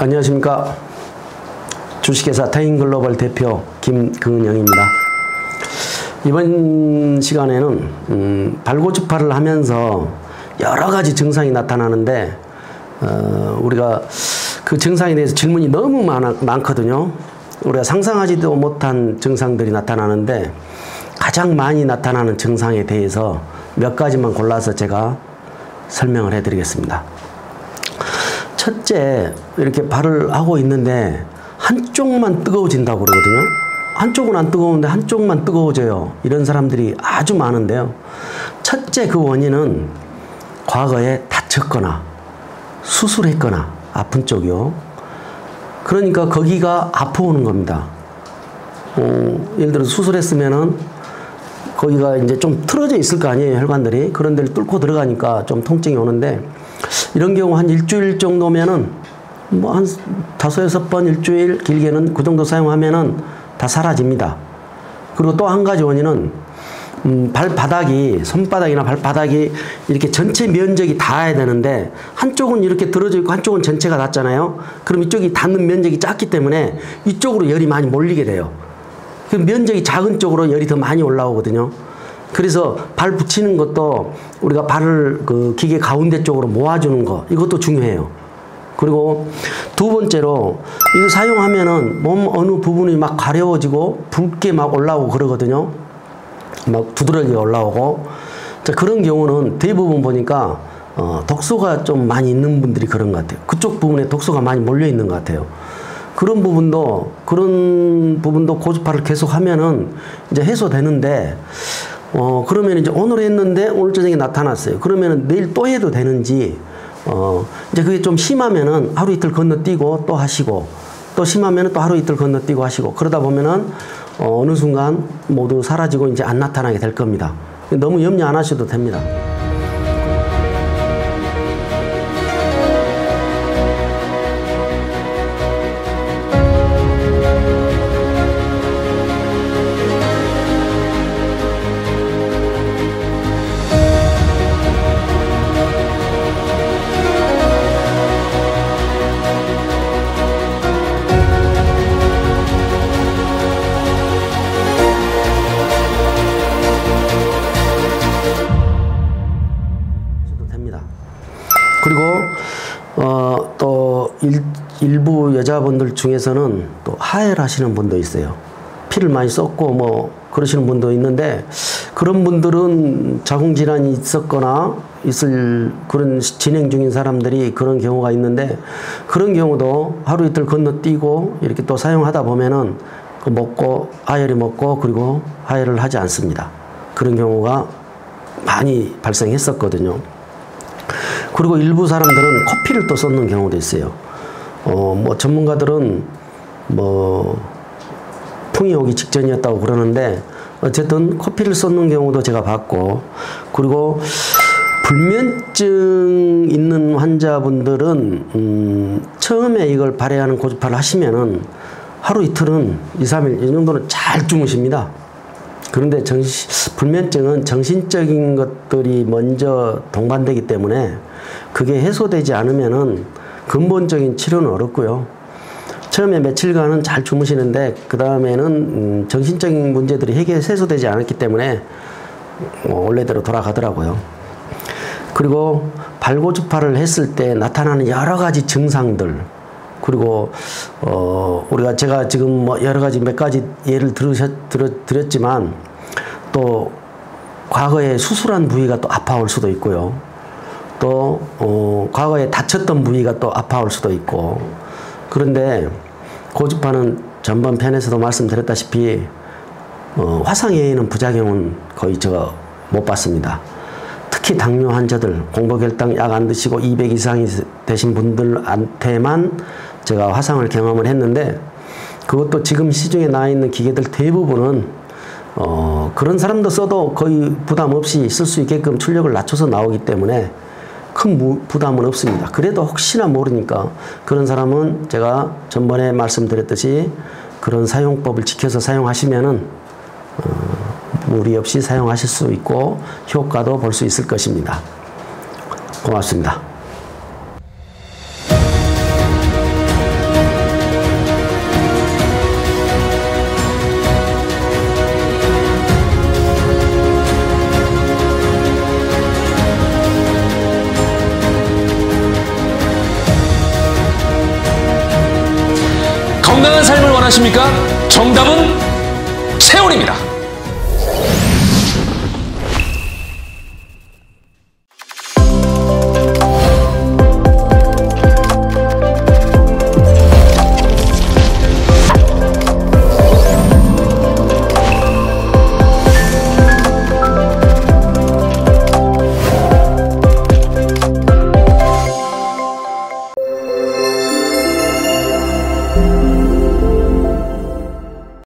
안녕하십니까. 주식회사 태인글로벌 대표 김근영입니다. 이번 시간에는 발고주파를 하면서 여러 가지 증상이 나타나는데 우리가 그 증상에 대해서 질문이 너무 많거든요. 우리가 상상하지도 못한 증상들이 나타나는데 가장 많이 나타나는 증상에 대해서 몇 가지만 골라서 제가 설명을 해드리겠습니다. 첫째, 이렇게 발을 하고 있는데 한쪽만 뜨거워진다고 그러거든요. 한쪽은 안 뜨거운데 한쪽만 뜨거워져요. 이런 사람들이 아주 많은데요. 첫째 그 원인은 과거에 다쳤거나 수술했거나 아픈 쪽이요. 그러니까 거기가 아파오는 겁니다. 예를 들어 수술했으면은 거기가 이제 좀 틀어져 있을 거 아니에요, 혈관들이. 그런 데를 뚫고 들어가니까 좀 통증이 오는데, 이런 경우 한 일주일 정도면은 뭐 한 5-6번 일주일, 길게는 그 정도 사용하면은 다 사라집니다. 그리고 또 한 가지 원인은 발바닥이, 손바닥이나 발바닥이 이렇게 전체 면적이 닿아야 되는데 한쪽은 이렇게 들어져 있고 한쪽은 전체가 닿잖아요. 그럼 이쪽이 닿는 면적이 작기 때문에 이쪽으로 열이 많이 몰리게 돼요. 그 면적이 작은 쪽으로 열이 더 많이 올라오거든요. 그래서 발 붙이는 것도 우리가 발을 그 기계 가운데 쪽으로 모아주는 거, 이것도 중요해요. 그리고 두 번째로 이거 사용하면은 몸 어느 부분이 막 가려워지고 붉게 막 올라오고 그러거든요. 막 두드러기 올라오고. 자, 그런 경우는 대부분 보니까 독소가 좀 많이 있는 분들이 그런 것 같아요. 그쪽 부분에 독소가 많이 몰려 있는 것 같아요. 그런 부분도 고주파를 계속 하면은 이제 해소되는데, 그러면 이제 오늘 했는데 오늘 저녁에 나타났어요. 그러면은 내일 또 해도 되는지, 이제 그게 좀 심하면은 하루 이틀 건너뛰고 또 하시고, 또 심하면은 또 하루 이틀 건너뛰고 하시고, 그러다 보면은 어느 순간 모두 사라지고 이제 안 나타나게 될 겁니다. 너무 염려 안 하셔도 됩니다. 그리고 또 일부 여자분들 중에서는 또 하혈하시는 분도 있어요. 피를 많이 쏟고 뭐 그러시는 분도 있는데, 그런 분들은 자궁질환이 있었거나 있을 그런 진행 중인 사람들이 그런 경우가 있는데, 그런 경우도 하루 이틀 건너뛰고 이렇게 또 사용하다 보면은 그 먹고 하혈이 먹고 그리고 하혈을 하지 않습니다. 그런 경우가 많이 발생했었거든요. 그리고 일부 사람들은 커피를 또 쏟는 경우도 있어요. 뭐 전문가들은 뭐 풍이 오기 직전이었다고 그러는데, 어쨌든 커피를 쏟는 경우도 제가 봤고, 그리고 불면증 있는 환자분들은 처음에 이걸 발해하는 고주파를 하시면은 하루 이틀은 2-3일 이 정도는 잘 주무십니다. 그런데 불면증은 정신적인 것들이 먼저 동반되기 때문에 그게 해소되지 않으면은 근본적인 치료는 어렵고요. 처음에 며칠간은 잘 주무시는데 그 다음에는 정신적인 문제들이 해소되지 않았기 때문에 원래대로 돌아가더라고요. 그리고 발고주파를 했을 때 나타나는 여러 가지 증상들, 그리고 우리가 제가 지금 뭐 여러 가지 몇 가지 예를 드렸지만, 또 과거에 수술한 부위가 또 아파올 수도 있고요. 또 과거에 다쳤던 부위가 또 아파올 수도 있고. 그런데 고주파는 전번 편에서도 말씀드렸다시피 화상에 의한 부작용은 거의 제가 못 봤습니다. 특히 당뇨 환자들, 공복혈당 약 안 드시고 200 이상이 되신 분들한테만 제가 화상을 경험을 했는데, 그것도 지금 시중에 나와 있는 기계들 대부분은 그런 사람도 써도 거의 부담 없이 쓸 수 있게끔 출력을 낮춰서 나오기 때문에 큰 부담은 없습니다. 그래도 혹시나 모르니까 그런 사람은 제가 전번에 말씀드렸듯이 그런 사용법을 지켜서 사용하시면은 무리 없이 사용하실 수 있고 효과도 볼 수 있을 것입니다. 고맙습니다. 원하십니까? 정답은 세월입니다.